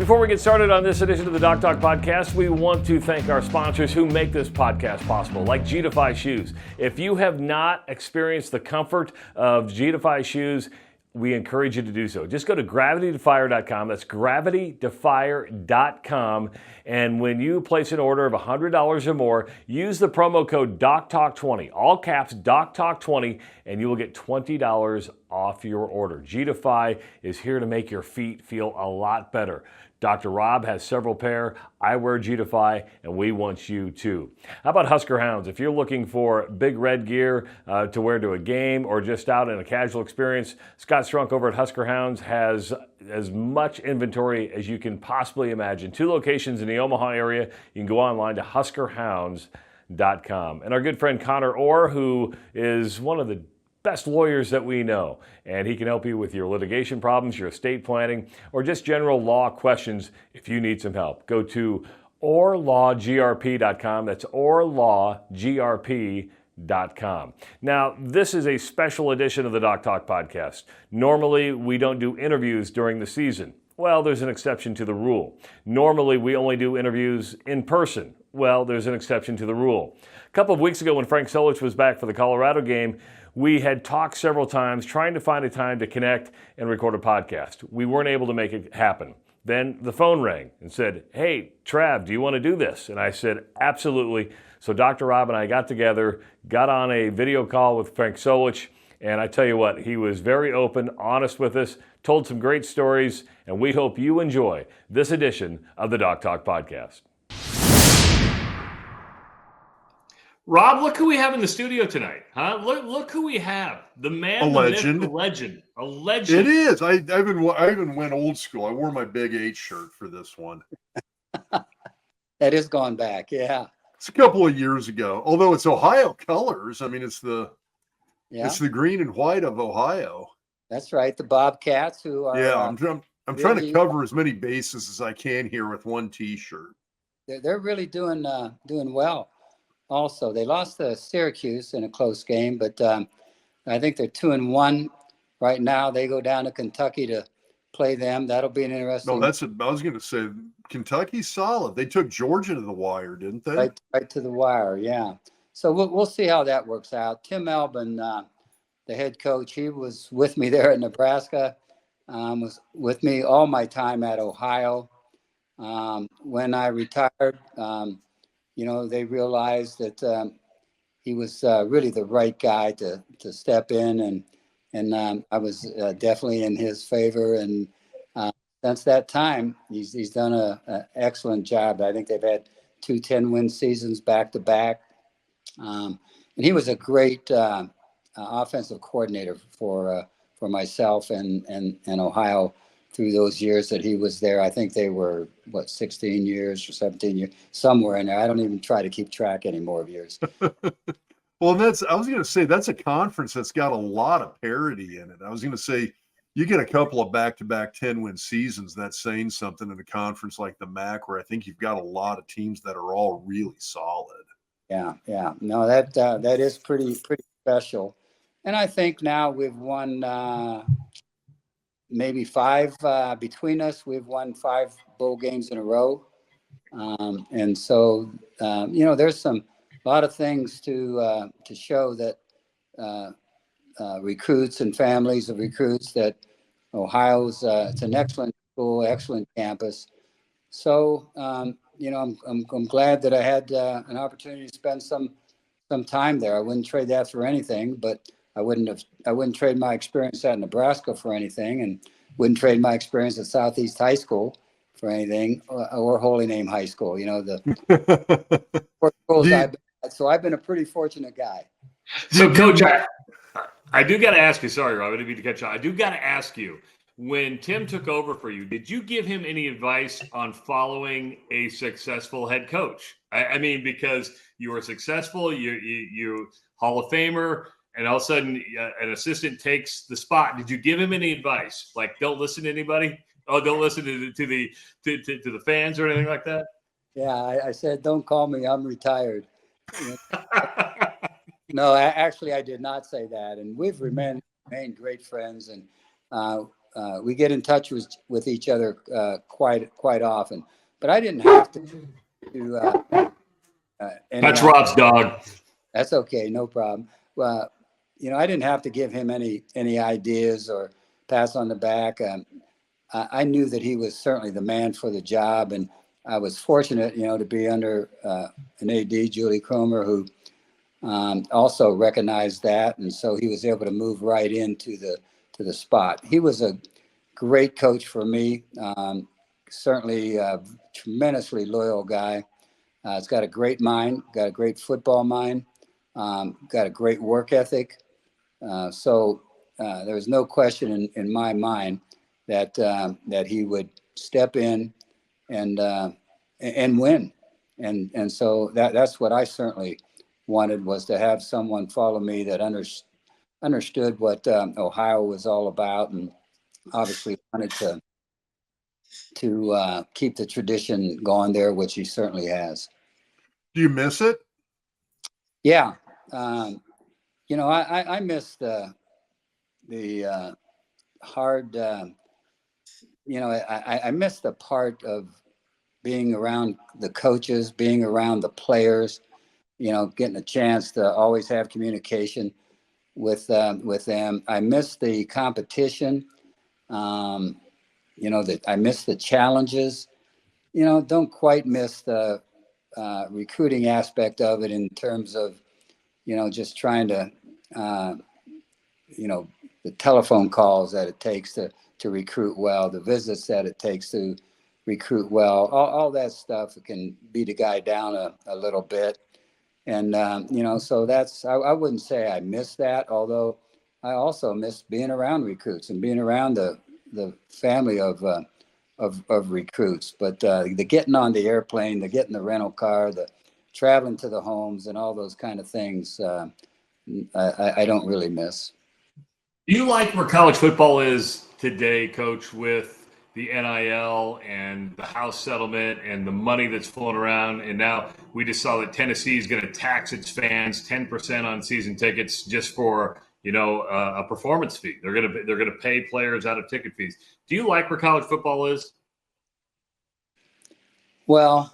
Before we get started on this edition of the Doc Talk Podcast, we want to thank our sponsors who make this podcast possible, like G-Defy Shoes. If you have not experienced the comfort of G-Defy shoes, we encourage you to do so. Just go to gravitydefier.com. That's gravitydefier.com. And when you place an order of $100 or more, use the promo code DocTalk20, all caps DocTalk20, and you will get $20 off your order. G-Defy is here to make your feet feel a lot better. Dr. Rob has several pair. I wear G-Defy, and we want you to. How about Husker Hounds? If you're looking for big red gear to wear to a game or just out in a casual experience, Scott Strunk over at Husker Hounds has as much inventory as you can possibly imagine. 2 locations in the Omaha area. You can go online to huskerhounds.com. And our good friend Connor Orr, who is one of the best lawyers that we know, and he can help you with your litigation problems, your estate planning, or just general law questions if you need some help. Go to orlawgrp.com. That's orlawgrp.com. Now, this is a special edition of the Doc Talk Podcast. Normally, we don't do interviews during the season. Well, there's an exception to the rule. Normally, we only do interviews in person. Well, there's an exception to the rule. A couple of weeks ago when Frank Solich was back for the Colorado game, we had talked several times trying to find a time to connect and record a podcast. We weren't able to make it happen. Then the phone rang and said, "Hey, Trav, do you want to do this?" And I said, "Absolutely." So Dr. Rob and I got together, got on a video call with Frank Solich, and I tell you what, he was very open, honest with us, told some great stories, and we hope you enjoy this edition of the Doc Talk Podcast. Rob, look who we have in the studio tonight, huh? Look who we have. The man, a legend. The myth, the legend. A legend. It is. I even went old school. I wore my Big 8 shirt for this one. That is going back, yeah. It's a couple of years ago. Although it's Ohio colors. I mean, it's the green and white of Ohio. That's right. The Bobcats, who are I'm trying to cover as many bases as I can here with one T-shirt. They're really doing well. Also, they lost to Syracuse in a close game, but I think they're 2-1 right now. They go down to Kentucky to play them. That'll be an interesting. No, I was going to say Kentucky's solid. They took Georgia to the wire, didn't they? Right to the wire, yeah. So we'll see how that works out. Tim Albin, the head coach, he was with me there at Nebraska. Was with me all my time at Ohio. When I retired. They realized that he was really the right guy to step in, and I was definitely in his favor. And since that time, he's done an excellent job. I think they've had 2 10-win seasons back to back, and he was a great offensive coordinator for myself and Ohio. Through those years that he was there. I think they were, 16 years or 17 years, somewhere in there. I don't even try to keep track anymore of years. Well, I was going to say, that's a conference that's got a lot of parity in it. I was going to say, you get a couple of back-to-back 10-win seasons, that's saying something in a conference like the MAC, where I think you've got a lot of teams that are all really solid. Yeah. No, that is pretty special. And I think now we've won maybe 5 between us. We've won 5 bowl games in a row. And so, there's a lot of things to show that recruits and families of recruits that Ohio's, it's an excellent school, excellent campus. So, I'm glad that I had an opportunity to spend some time there. I wouldn't trade that for anything, but I wouldn't trade my experience at Nebraska for anything, and wouldn't trade my experience at Southeast High School for anything, or Holy Name High School. The four schools I've been at. So I've been a pretty fortunate guy. So, Coach, I do got to ask you. Sorry, Rob, I didn't mean to cut you off. I do got to ask you. When Tim took over for you, did you give him any advice on following a successful head coach? I mean, because you were successful, you Hall of Famer. And all of a sudden, an assistant takes the spot. Did you give him any advice? Like, don't listen to anybody? Oh, don't listen to the fans or anything like that? Yeah, I said, don't call me. I'm retired. No, actually, I did not say that. And we've remained great friends. And we get in touch with each other quite often. But I didn't have to. That's Rob's dog. That's okay, no problem. Well, I didn't have to give him any ideas or pass on the back. I knew that he was certainly the man for the job, and I was fortunate, to be under an AD, Julie Cromer, who also recognized that, and so he was able to move right into the spot. He was a great coach for me. Certainly a tremendously loyal guy. He's got a great mind, got a great football mind, got a great work ethic. So there's no question in my mind that he would step in and win. And so that's what I certainly wanted, was to have someone follow me that understood what Ohio was all about, and obviously wanted to keep the tradition going there, which he certainly has. Do you miss it? Yeah. I miss the hard, I miss the part of being around the coaches, being around the players, getting a chance to always have communication with them. I miss the competition. That I miss the challenges. Don't quite miss the recruiting aspect of it, in terms of, just trying to, the telephone calls that it takes to recruit well, the visits that it takes to recruit well, all that stuff can beat a guy down a little bit. And, so I wouldn't say I miss that, although I also miss being around recruits and being around the family of recruits. But the getting on the airplane, the getting the rental car, the traveling to the homes, and all those kind of things, I don't really miss. Do you like where college football is today, Coach, with the NIL and the House settlement and the money that's flowing around? And now we just saw that Tennessee is going to tax its fans 10% on season tickets just for a performance fee. They're going to pay players out of ticket fees. Do you like where college football is? Well,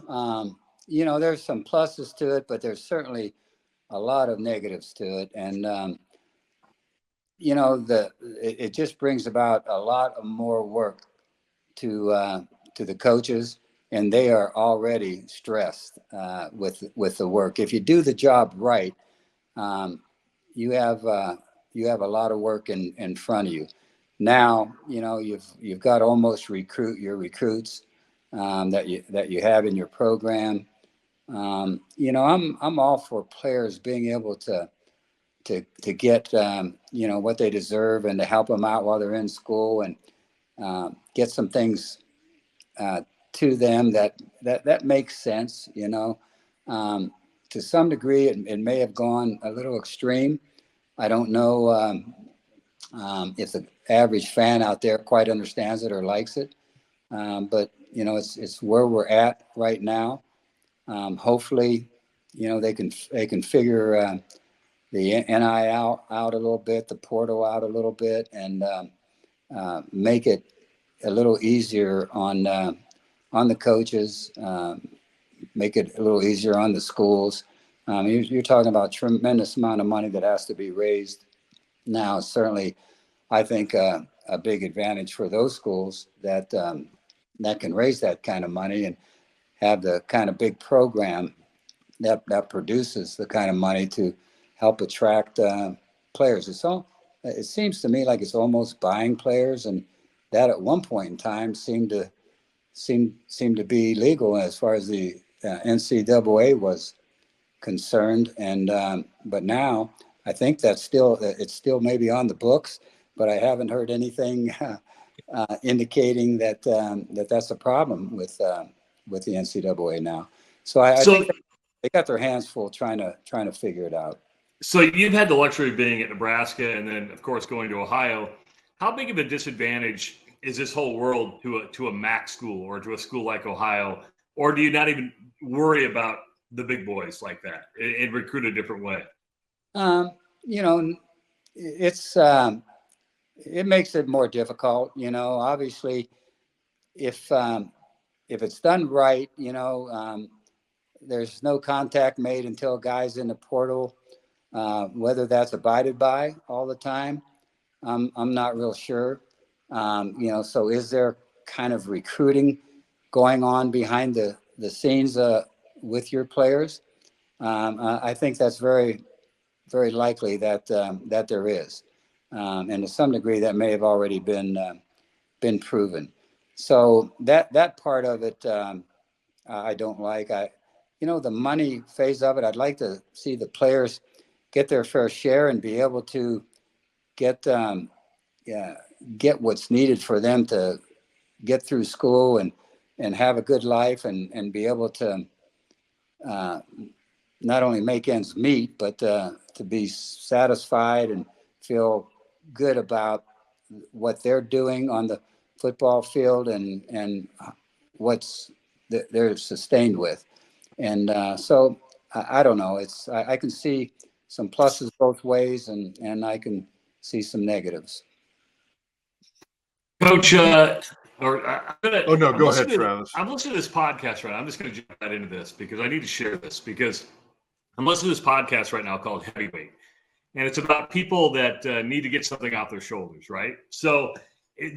there's some pluses to it, but there's certainly a lot of negatives to it. And, it just brings about a lot of more work to the coaches, and they are already stressed with the work. If you do the job right, you have a lot of work in front of you. Now, you've got to almost recruit your recruits that you have in your program. I'm all for players being able to get what they deserve, and to help them out while they're in school, and get some things to them that makes sense. To some degree, it may have gone a little extreme. I don't know if the average fan out there quite understands it or likes it, but it's where we're at right now. Hopefully, they can figure the NIL out a little bit, the portal out a little bit, and make it a little easier on the coaches, make it a little easier on the schools. You're talking about tremendous amount of money that has to be raised now. Certainly, I think a big advantage for those schools that can raise that kind of money and have the kind of big program that produces the kind of money to help attract players. It seems to me like it's almost buying players, and that at one point in time seemed to be legal as far as the NCAA was concerned. And but now I think it's still maybe on the books, but I haven't heard anything indicating that that's a problem with the NCAA now. So I think they got their hands full trying to figure it out. So you've had the luxury of being at Nebraska, and then of course going to Ohio. How big of a disadvantage is this whole world to a MAC school or to a school like Ohio? Or do you not even worry about the big boys like that and recruit a different way? It's it makes it more difficult. Obviously, if it's done right, there's no contact made until guys in the portal. Whether that's abided by all the time, I'm not real sure. So is there kind of recruiting going on behind the scenes with your players? I think that's very, very likely that there is, and to some degree that may have already been proven. So that part of it, I don't like. The money phase of it, I'd like to see the players get their fair share and be able to get what's needed for them to get through school and have a good life and be able to not only make ends meet, but to be satisfied and feel good about what they're doing on the football field and what's they're sustained with. And so I don't know. I can see some pluses both ways, and I can see some negatives. Coach, Oh no, go ahead, Travis. I'm listening to this podcast right now. I'm just going to jump right into this because I need to share this, because I'm listening to this podcast right now called Heavyweight, and it's about people that need to get something off their shoulders, right? So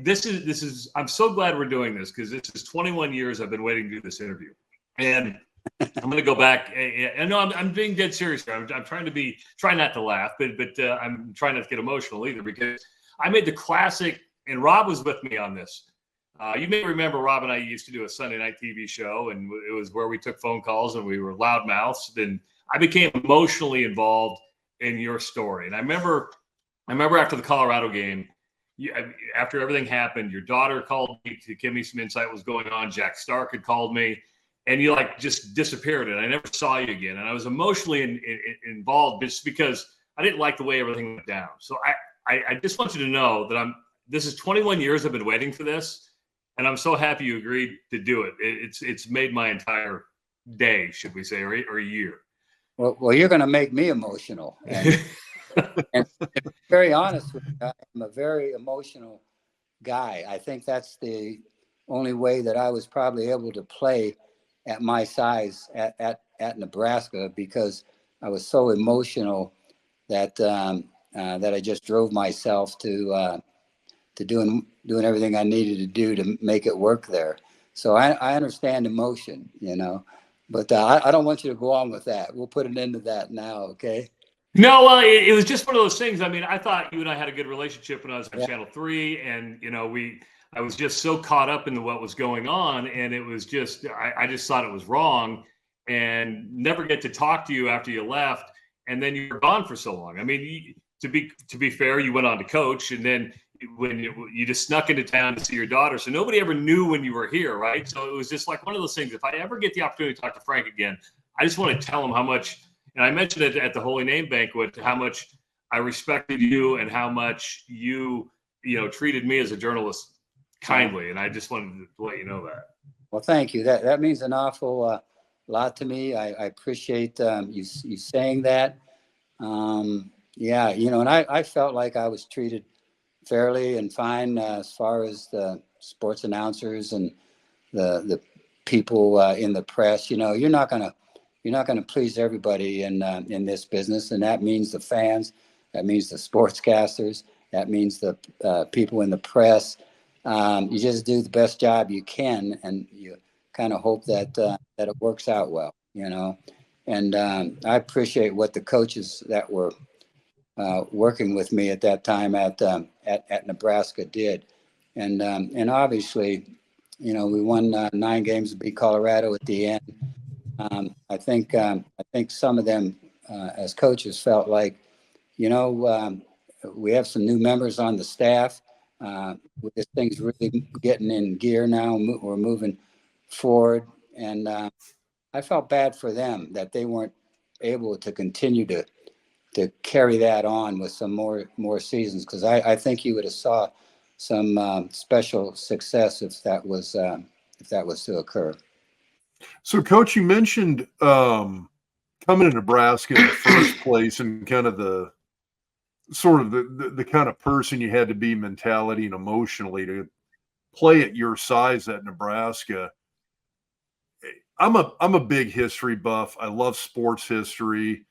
this is I'm so glad we're doing this, because this is 21 years I've been waiting to do this interview, and I'm going to go back. And no, I'm being dead serious here. I'm trying not to laugh, but I'm trying not to get emotional either, because I made the classic, and Rob was with me on this. You may remember Rob and I used to do a Sunday night TV show, and it was where we took phone calls and we were loudmouths. And I became emotionally involved in your story. And I remember after the Colorado game, after everything happened, your daughter called me to give me some insight what was going on. Jack Stark had called me, and you just disappeared, and I never saw you again. And I was emotionally involved just because I didn't like the way everything went down. So I just want you to know that this is 21 years I've been waiting for this, and I'm so happy you agreed to do it. It's made my entire day, should we say, or a year. Well, you're going to make me emotional. And, and to be very honest with you, I'm a very emotional guy. I think that's the only way that I was probably able to play at my size at Nebraska, because I was so emotional that that I just drove myself to doing everything I needed to do to make it work there. So I understand emotion, but I don't want you to go on with that. We'll put an end to that now, okay? No, well, it was just one of those things. I mean, I thought you and I had a good relationship when I was on Channel 3, and I was just so caught up in what was going on, and it was just I just thought it was wrong, and never get to talk to you after you left, and then you were gone for so long. I mean, to be fair, you went on to coach, and then when you just snuck into town to see your daughter, so nobody ever knew when you were here, right? So it was just like one of those things. If I ever get the opportunity to talk to Frank again, I just want to tell him how much. And I mentioned it at the Holy Name banquet, how much I respected you and how much you treated me as a journalist kindly. And I just wanted to let you know that. Well, thank you. That means an awful lot to me. I appreciate you saying that. Yeah, and I felt like I was treated fairly and fine as far as the sports announcers and the people in the press. You're not gonna please everybody in this business, and that means the fans, that means the sportscasters, that means the people in the press. You just do the best job you can, and you kind of hope that it works out well, And I appreciate what the coaches that were working with me at that time at Nebraska did, and obviously, we won 9 games to beat Colorado at the end. I think some of them as coaches felt like, we have some new members on the staff. This thing's really getting in gear now. We're moving forward, and I felt bad for them that they weren't able to continue to carry that on with some more seasons, because I think you would have saw some special success if that was to occur. So, Coach, you mentioned coming to Nebraska in the first place and kind of the sort of the kind of person you had to be mentality and emotionally to play at your size at Nebraska. I'm a big history buff. I love sports history.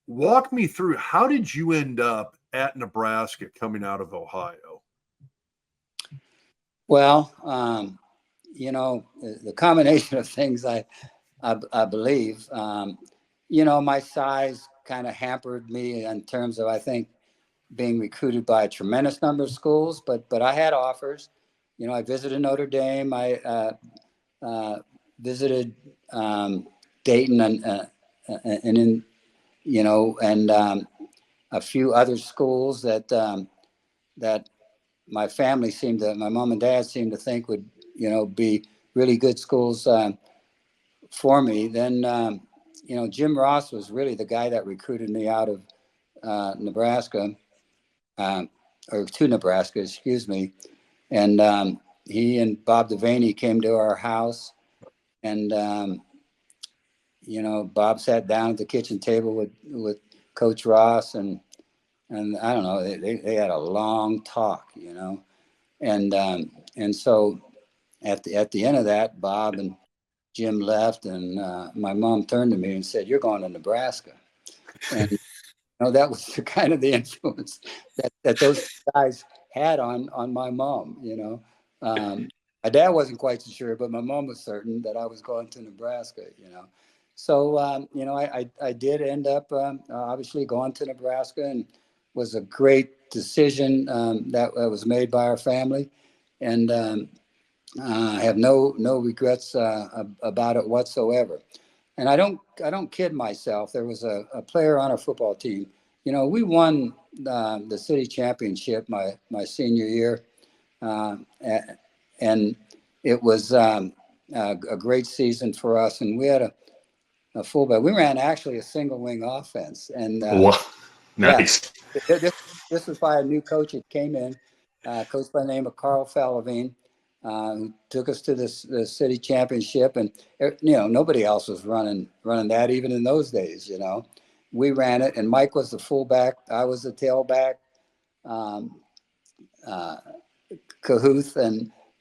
Walk me through, how did you end up at Nebraska coming out of Ohio? Well, the combination of things I believe, my size kind of hampered me in terms of, I think, being recruited by a tremendous number of schools, but I had offers. I visited Notre Dame. I visited Dayton and a few other schools that my mom and dad seemed to think would, be really good schools for me. Then, Jim Ross was really the guy that recruited me out of Nebraska, or to Nebraska, excuse me. And he and Bob Devaney came to our house, and Bob sat down at the kitchen table with Coach Ross, and I don't know, they had a long talk, and so at the end of that, Bob and Jim left, and my mom turned to me and said, "You're going to Nebraska," and that was kind of the influence that those guys had on my mom. My dad wasn't quite so sure, but my mom was certain that I was going to Nebraska. So I did end up obviously going to Nebraska, and was a great decision that was made by our family, and I have no regrets about it whatsoever. And I don't kid myself. There was a player on our football team. We won the city championship my senior year, and it was a great season for us. And we had a fullback. We ran actually a single wing offense, and Wow. Nice. Yeah, this was by a new coach that came in, coach by the name of Carl Falavine, who took us to the city championship, and nobody else was running that even in those days. We ran it, and Mike was the fullback, I was the tailback, Cahuth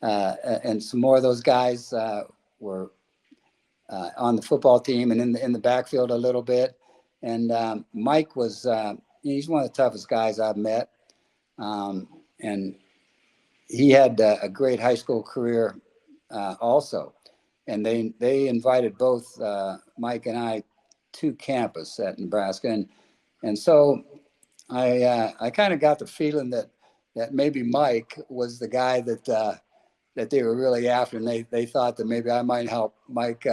and some more of those guys were on the football team and in the backfield a little bit. And Mike was he's one of the toughest guys I've met, and he had a great high school career also. And they invited both Mike and I to campus at Nebraska, and so I kind of got the feeling that maybe Mike was the guy that they were really after, and they thought that maybe I might help Mike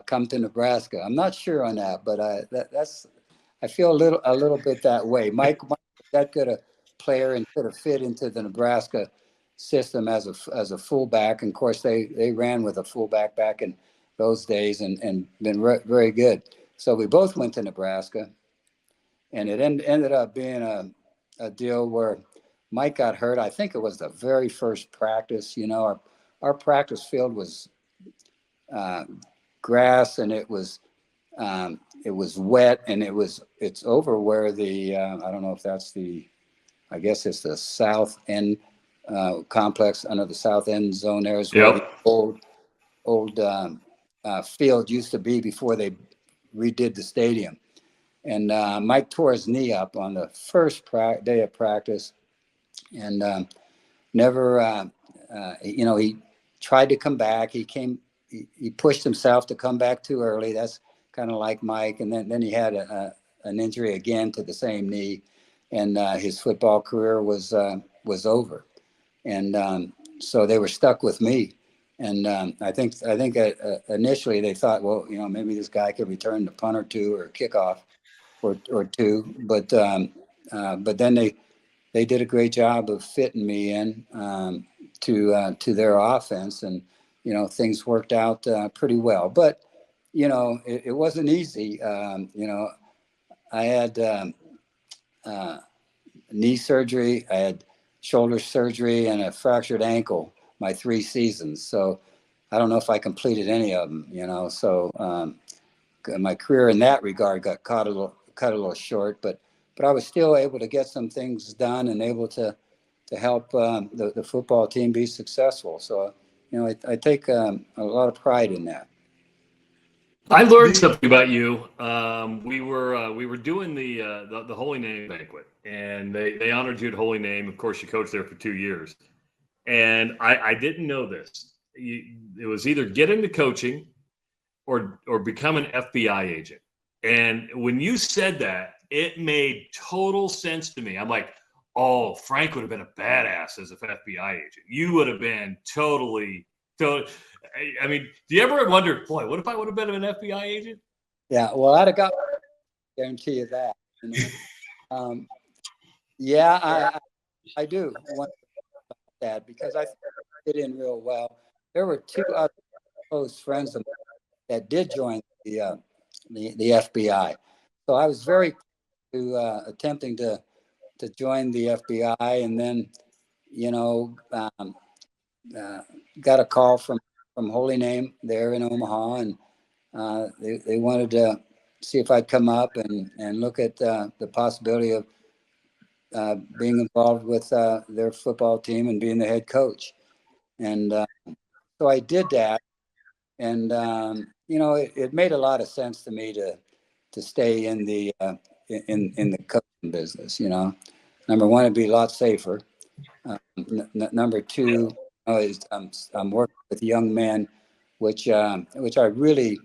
come to Nebraska. I'm not sure on that, but I feel a little bit that way. Mike was that good a player and could have fit into the Nebraska system as a fullback. And of course, they ran with a fullback back in those days and been very good. So we both went to Nebraska, and it ended up being a deal where Mike got hurt. I think it was the very first practice. Our practice field was grass, and it was wet, and it's over where the I don't know if that's I guess it's the south end complex under the south end zone. There is where the old field used to be before they redid the stadium. And Mike tore his knee up on the first day of practice, and never, he tried to come back. He pushed himself to come back too early. That's kind of like Mike. And then he had an injury again to the same knee, and his football career was over. And so they were stuck with me. And I think initially they thought, well, maybe this guy could return the punt or two or kickoff or two. But then they did a great job of fitting me in to their offense, and things worked out pretty well. But it wasn't easy. I had knee surgery, I had shoulder surgery, and a fractured ankle my 3 seasons. So I don't know if I completed any of them. So my career in that regard got cut a little short. But but I was still able to get some things done and able to help the football team be successful. So, I take a lot of pride in that. I learned something about you. We were doing the Holy Name banquet, and they honored you at Holy Name. Of course, you coached there for 2 years, and I didn't know this. It was either get into coaching or become an FBI agent. And when you said that, it made total sense to me. I'm like, oh, Frank would have been a badass as an FBI agent. You would have been totally. I mean, do you ever wonder, boy, what if I would have been an FBI agent? Yeah, well, I'd have got, guarantee you that. Yeah, I do want that because I fit in real well. There were 2 other close friends of mine that did join the FBI, so I was very attempting to join the FBI, and then got a call from Holy Name there in Omaha, and they wanted to see if I'd come up and look at the possibility of being involved with their football team and being the head coach. And so I did that, and it made a lot of sense to me to stay in the in the coaching business. Number one, it'd be a lot safer. Number two is I'm working with young men, which I really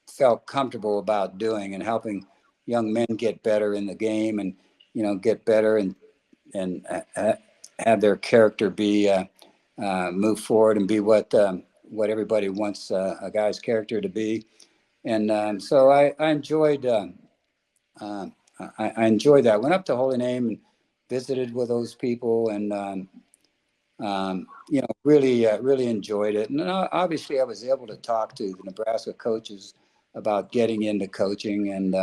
felt comfortable about doing, and helping young men get better in the game, and get better and have their character be move forward and be what everybody wants a guy's character to be. And so I enjoyed I enjoyed that. Went up to Holy Name and visited with those people, and really enjoyed it. And obviously, I was able to talk to the Nebraska coaches about getting into coaching, and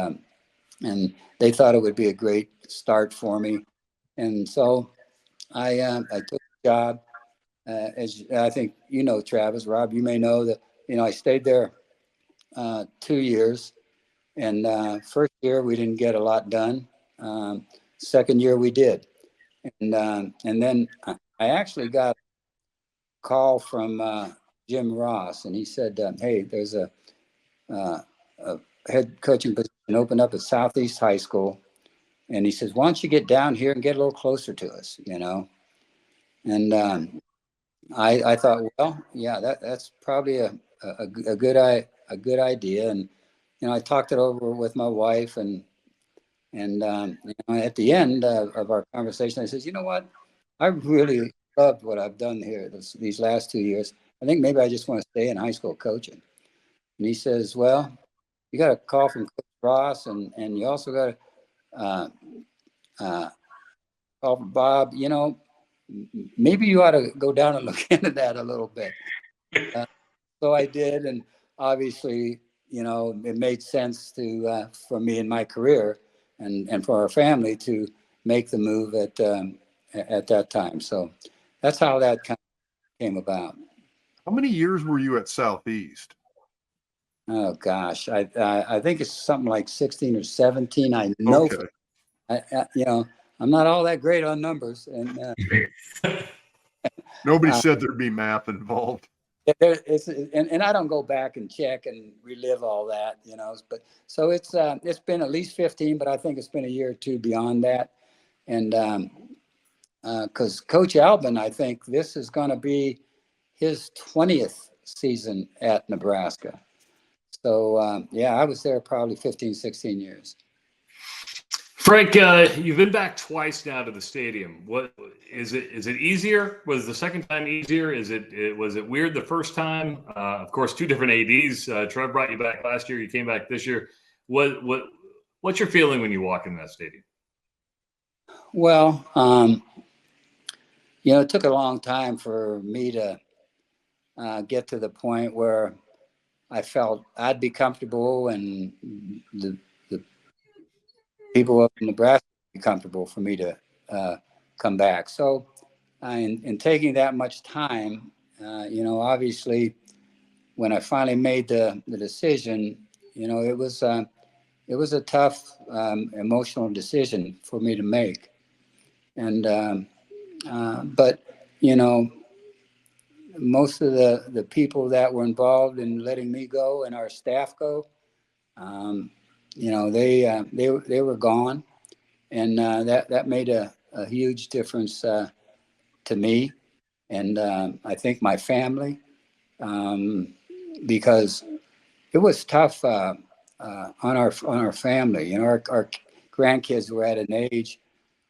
they thought it would be a great start for me. And so I took the job. As I think Travis, Rob, you may know that I stayed there 2 years, and first year we didn't get a lot done. Second year we did, and then I actually got a call from Jim Ross, and he said, "Hey, there's a head coaching position opened up at Southeast High School," and he says, "Why don't you get down here and get a little closer to us?" And I thought, well, yeah, that's probably a good idea, and I talked it over with my wife, and at the end of our conversation, I said, "You know what? I really loved what I've done here these last 2 years. I think maybe I just want to stay in high school coaching." And he says, "Well, you got a call from Coach Ross, and you also got a call from Bob. Maybe you ought to go down and look into that a little bit." So I did, and obviously, it made sense for me in my career and for our family to make the move at that time. So that's how that kind of came about. How many years were you at Southeast? Oh gosh, I think it's something like 16 or 17. I know. Okay. I'm not all that great on numbers, and nobody said there'd be math involved. And I don't go back and check and relive all that, But so it's been at least 15, but I think it's been a year or two beyond that. And because Coach Albin, I think this is going to be his 20th season at Nebraska. So I was there probably 15, 16 years. Frank, you've been back twice now to the stadium. What is it? Is it easier? Was the second time easier? Was it weird the first time? Of course, 2 different ADs. Trev brought you back last year. You came back this year. What's your feeling when you walk in that stadium? Well, it took a long time for me to get to the point where I felt I'd be comfortable, and the people up in Nebraska would be comfortable for me to come back. So in taking that much time, obviously when I finally made the decision, it was it was a tough emotional decision for me to make. And but most of the people that were involved in letting me go and our staff go, they were gone, and that made a huge difference to me, and I think my family, because it was tough on our family. Our grandkids were at an age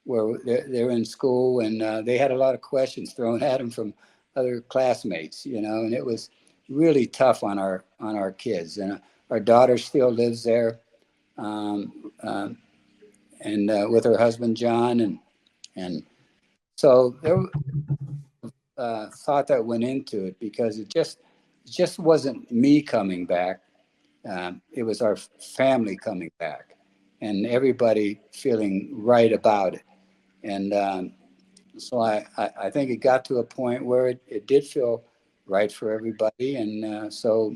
where they're in school, and they had a lot of questions thrown at them from other classmates, and it was really tough on our kids. And our daughter still lives there, and with her husband John, and so there thought that went into it, because it just wasn't me coming back. It was our family coming back, and everybody feeling right about it. And so I think it got to a point where it did feel right for everybody. And so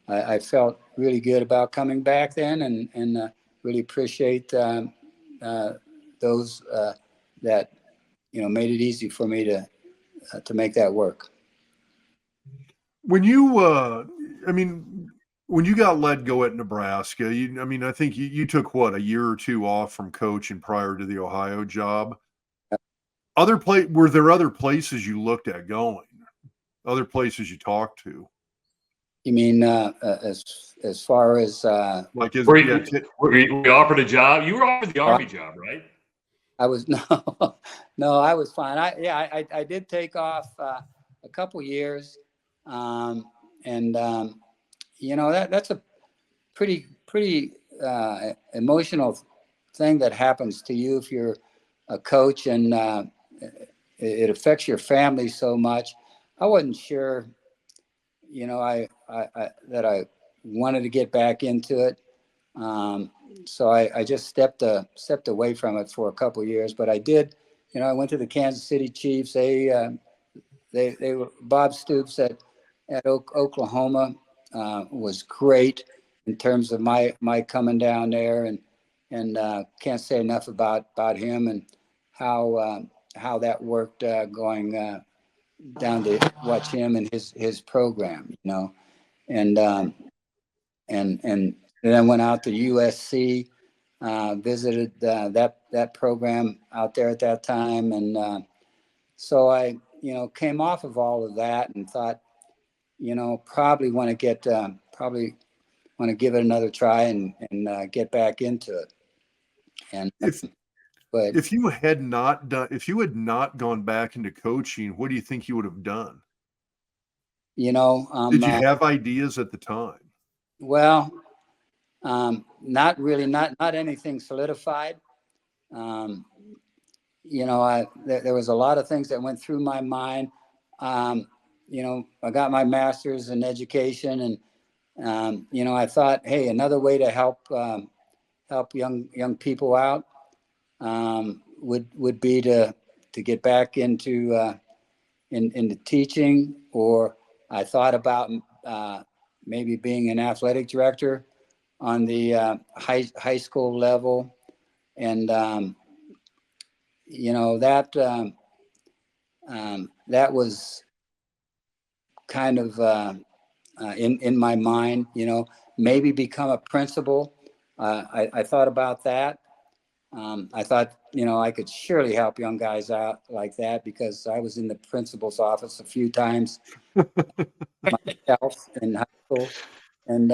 I felt really good about coming back then, and really appreciate those that, made it easy for me to make that work. When you, when you got let go at Nebraska, I think you took a year or two off from coaching prior to the Ohio job. Were there other places you looked at going? Other places you talked to? You mean as far as were you offered a job? You were offered the Army job, right? I was no, I was fine. I did take off a couple years, and that's a pretty emotional thing that happens to you if you're a coach, and it affects your family so much. I wasn't sure, I that I wanted to get back into it. So I just stepped away from it for a couple of years. But I did, I went to the Kansas City Chiefs. They were Bob Stoops at Oklahoma was great in terms of my coming down there, and can't say enough about him and how that worked going down to watch him and his program, and then I went out to USC, visited that program out there at that time, and so I came off of all of that and thought, probably want to give it another try and get back into it. And if you had not gone back into coaching, what do you think you would have done? Did you have ideas at the time? Well, not really, not anything solidified. There was a lot of things that went through my mind. I got my master's in education, and I thought, hey, another way to help young people out would be to get back into teaching, or I thought about maybe being an athletic director on the high school level, and that was kind of in my mind. Maybe become a principal. I thought about that. I thought, I could surely help young guys out like that, because I was in the principal's office a few times myself in high school. And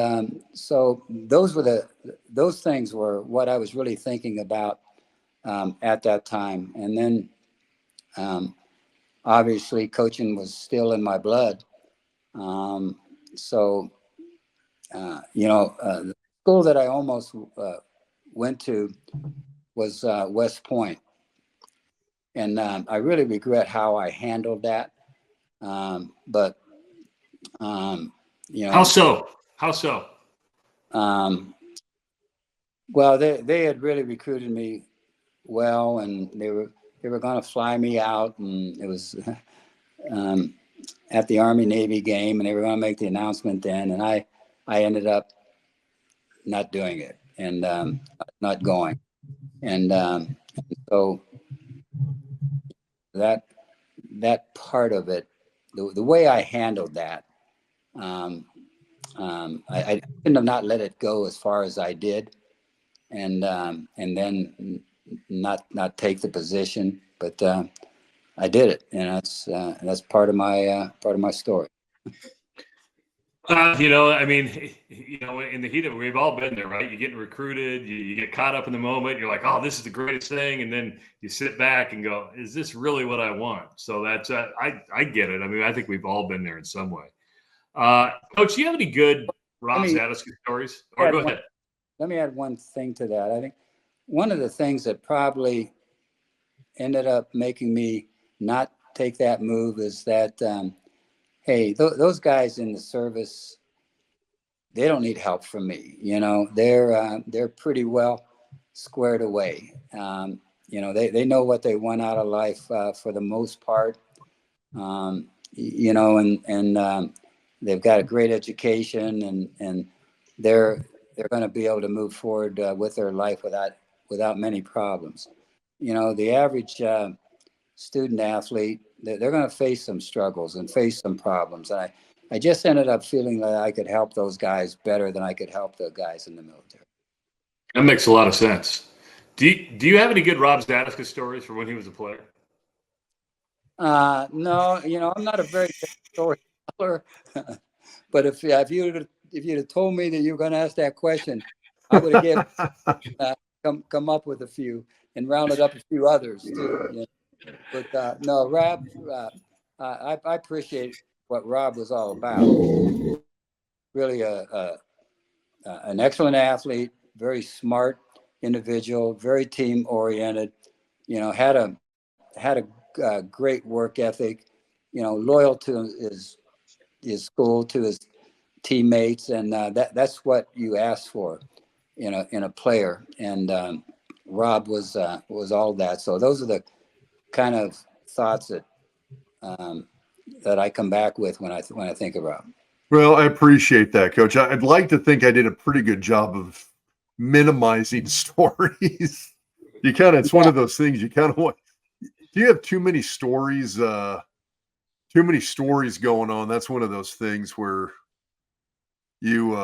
so those things were what I was really thinking about at that time. And then obviously coaching was still in my blood. So the school that I almost went to was West Point. And I really regret how I handled that. But How so? Well, they had really recruited me well, and they were going to fly me out, and it was at the Army-Navy game, and they were going to make the announcement then, and I ended up not doing it. and not going. And so that part of it, the way I handled that, I couldn't have not let it go as far as I did, and then not take the position, but I did it, and that's part of my story. I mean, in the heat of it, we've all been there, right? You're getting recruited, you get caught up in the moment. You're like, oh, this is the greatest thing. And then you sit back and go, is this really what I want? So that's, I get it. I mean, I think we've all been there in some way. Coach, do you have any good Rob Zatechka stories? Or go ahead. Let me add one thing to that. I think one of the things that probably ended up making me not take that move is that, hey, those guys in the service, they don't need help from me. They're pretty well squared away. They know what they want out of life for the most part. And they've got a great education, and they're going to be able to move forward with their life without many problems. The average student athlete, they're going to face some struggles and face some problems. And I just ended up feeling that I could help those guys better than I could help the guys in the military. That makes a lot of sense. Do you have any good Rob Zatechka stories for when he was a player? No, I'm not a very good storyteller. But if you'd have told me that you were going to ask that question, I would have come up with a few and rounded up a few others too. But no, Rob, I appreciate what Rob was all about. Really an excellent athlete, very smart individual, very team oriented. Had a great work ethic. Loyal to his school, to his teammates, and that's what you ask for in a player. And Rob was all that. So those are the kind of thoughts that I come back with when I think about. Well, I appreciate that, Coach. I'd like to think I did a pretty good job of minimizing stories. It's one of those things you kind of want. Do you have too many stories? Too many stories going on. That's one of those things where you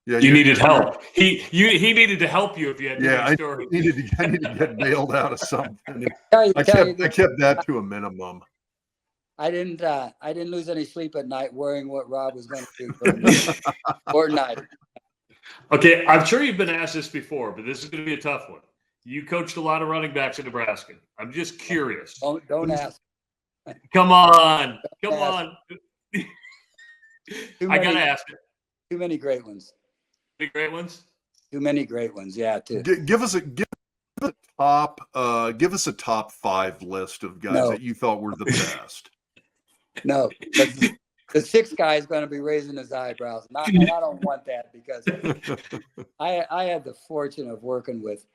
needed help. He needed to help you if you had too many stories. I needed to get bailed out of something. I kept that to a minimum. I didn't lose any sleep at night worrying what Rob was going to do or night. Okay, I'm sure you've been asked this before, but this is going to be a tough one. You coached a lot of running backs in Nebraska. I'm just curious. Don't ask. Come on. I gotta ask it. Too many great ones. Big great ones. Too many great ones. Yeah. Too. Give us a top 5 list of guys that you thought were the best. No, the sixth guy is going to be raising his eyebrows. And I don't want that, because I had the fortune of working with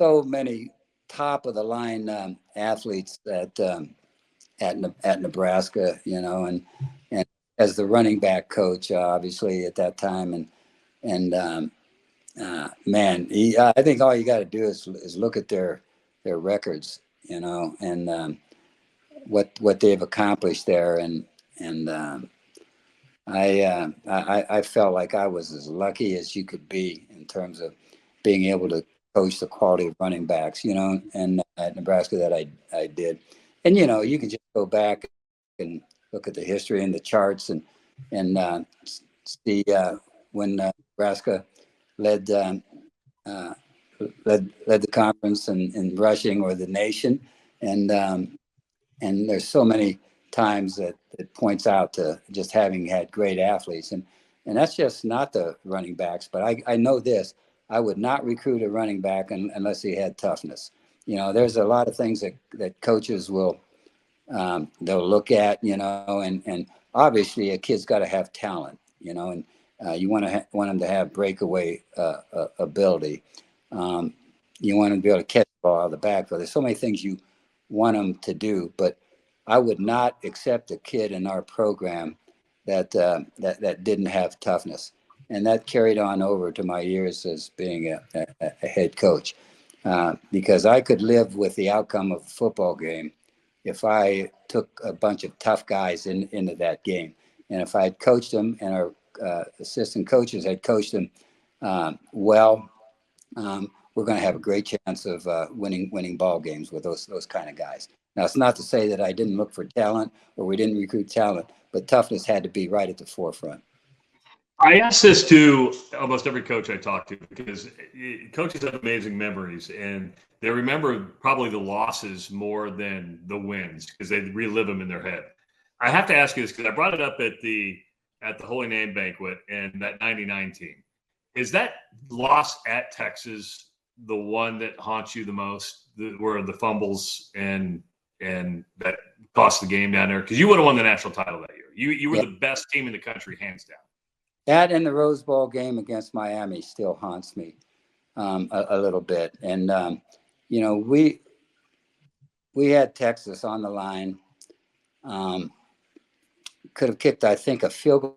so many top of the line athletes at Nebraska, and as the running back coach, obviously at that time, and man, I think all you got to do is look at their records, and what they've accomplished there, and I felt like I was as lucky as you could be in terms of being able to coach the quality of running backs, and at Nebraska that I did. And, you can just go back and look at the history and the charts and see when Nebraska led the conference in rushing, or the nation. And there's so many times that it points out to just having had great athletes. And that's just not the running backs. But I know this. I would not recruit a running back unless he had toughness. There's a lot of things that coaches will they'll look at, and obviously a kid's got to have talent, and you want them to have breakaway ability. You want them to be able to catch the ball out of the backfield. There's so many things you want them to do, but I would not accept a kid in our program that didn't have toughness. And that carried on over to my years as being a head coach, because I could live with the outcome of a football game if I took a bunch of tough guys into that game. And if I had coached them and our assistant coaches had coached them well, we're going to have a great chance of winning ball games with those kind of guys. Now, it's not to say that I didn't look for talent or we didn't recruit talent, but toughness had to be right at the forefront. I ask this to almost every coach I talk to because coaches have amazing memories and they remember probably the losses more than the wins because they relive them in their head. I have to ask you this because I brought it up at the Holy Name banquet and that '99 team. Is that loss at Texas the one that haunts you the most? Where the fumbles and that cost the game down there? Because you would have won the national title that year. You were the best team in the country, hands down. That and the Rose Bowl game against Miami still haunts me a little bit. And, we had Texas on the line. Could have kicked, I think, a field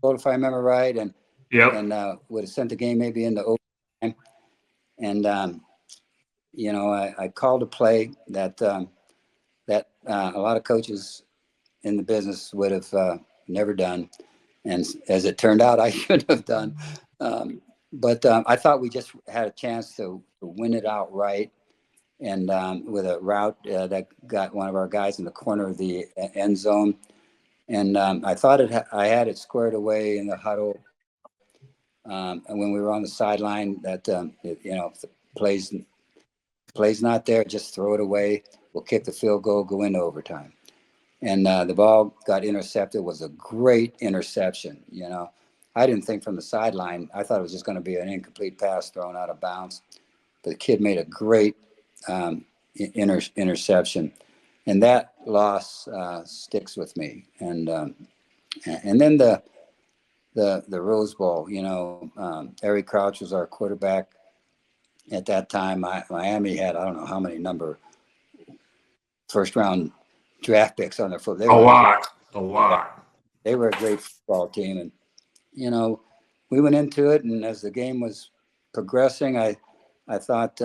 goal, if I remember right. And would have sent the game maybe into overtime. And, I called a play that a lot of coaches in the business would have never done. And as it turned out, I shouldn't have done. But I thought we just had a chance to win it outright. And with a route that got one of our guys in the corner of the end zone. And I thought I had it squared away in the huddle. And when we were on the sideline, that, if the play's not there, just throw it away. We'll kick the field goal, go into overtime. And the ball got intercepted. It was a great interception. I didn't think from the sideline. I thought it was just going to be an incomplete pass thrown out of bounds. But the kid made a great interception, and that loss sticks with me. And then the Rose Bowl. Eric Crouch was our quarterback at that time. Miami had I don't know how many number first round draft picks on their foot. A lot. They were a great football team. And, we went into it. And as the game was progressing, I thought,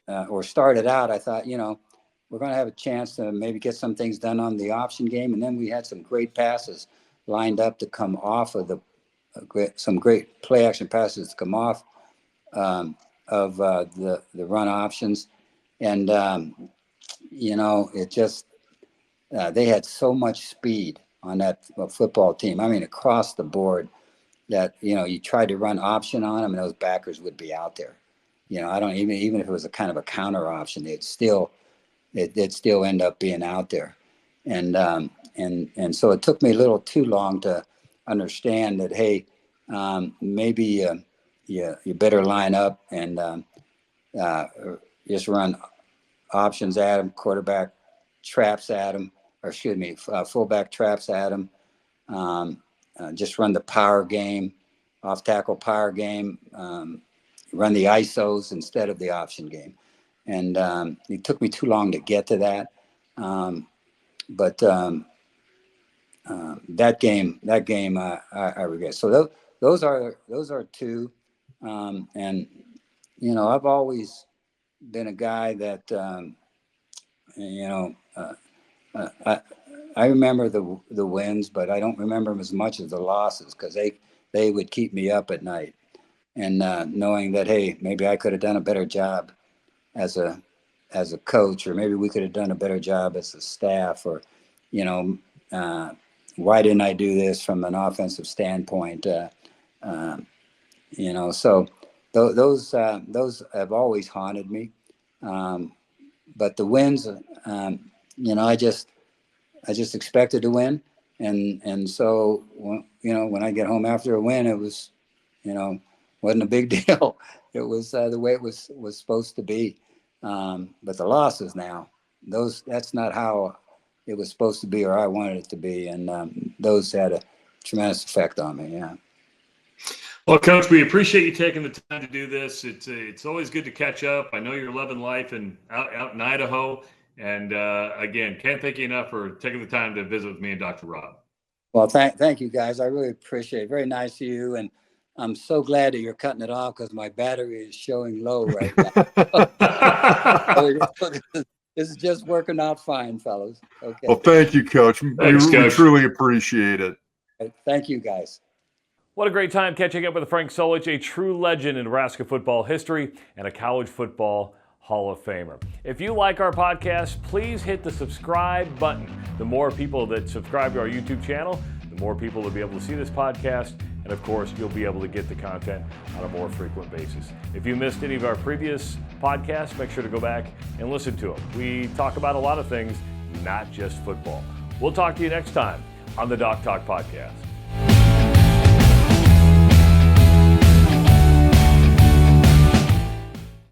or started out, I thought, we're going to have a chance to maybe get some things done on the option game. And then we had some great passes lined up to come off of some great play action passes to come off of the run options. And, it just, they had so much speed on that football team. I mean, across the board that, you tried to run option on them and those backers would be out there. I don't even if it was a kind of a counter option, they'd still end up being out there. And so it took me a little too long to understand that, hey, maybe you better line up and just run options at them, quarterback traps at them, fullback traps at them. Just run the power game, off tackle power game, run the ISOs instead of the option game. And it took me too long to get to that. But that game, I regret. So those are two. And, I've always been a guy that, I remember the wins, but I don't remember them as much as the losses because they would keep me up at night. And knowing that, hey, maybe I could have done a better job as a coach, or maybe we could have done a better job as a staff, or, why didn't I do this from an offensive standpoint? So those have always haunted me. But the wins, I just expected to win. And so, when I get home after a win, it was, wasn't a big deal. It was the way it was supposed to be. But the losses now, that's not how it was supposed to be, or I wanted it to be. And those had a tremendous effect on me. Yeah. Well, Coach, we appreciate you taking the time to do this. It's always good to catch up. I know you're loving life out in Idaho. And again, can't thank you enough for taking the time to visit with me and Dr. Rob. Well, thank you guys. I really appreciate it. Very nice of you. And I'm so glad that you're cutting it off because my battery is showing low right now. This is just working out fine, fellas. Okay. Well, thank you, Coach. Thanks, we Coach. truly appreciate it. Thank you, guys. What a great time catching up with Frank Solich, a true legend in Nebraska football history and a college football Hall of Famer. If you like our podcast, please hit the subscribe button. The more people that subscribe to our YouTube channel, the more people will be able to see this podcast. And of course, you'll be able to get the content on a more frequent basis. If you missed any of our previous podcasts, make sure to go back and listen to them. We talk about a lot of things, not just football. We'll talk to you next time on the Doc Talk Podcast.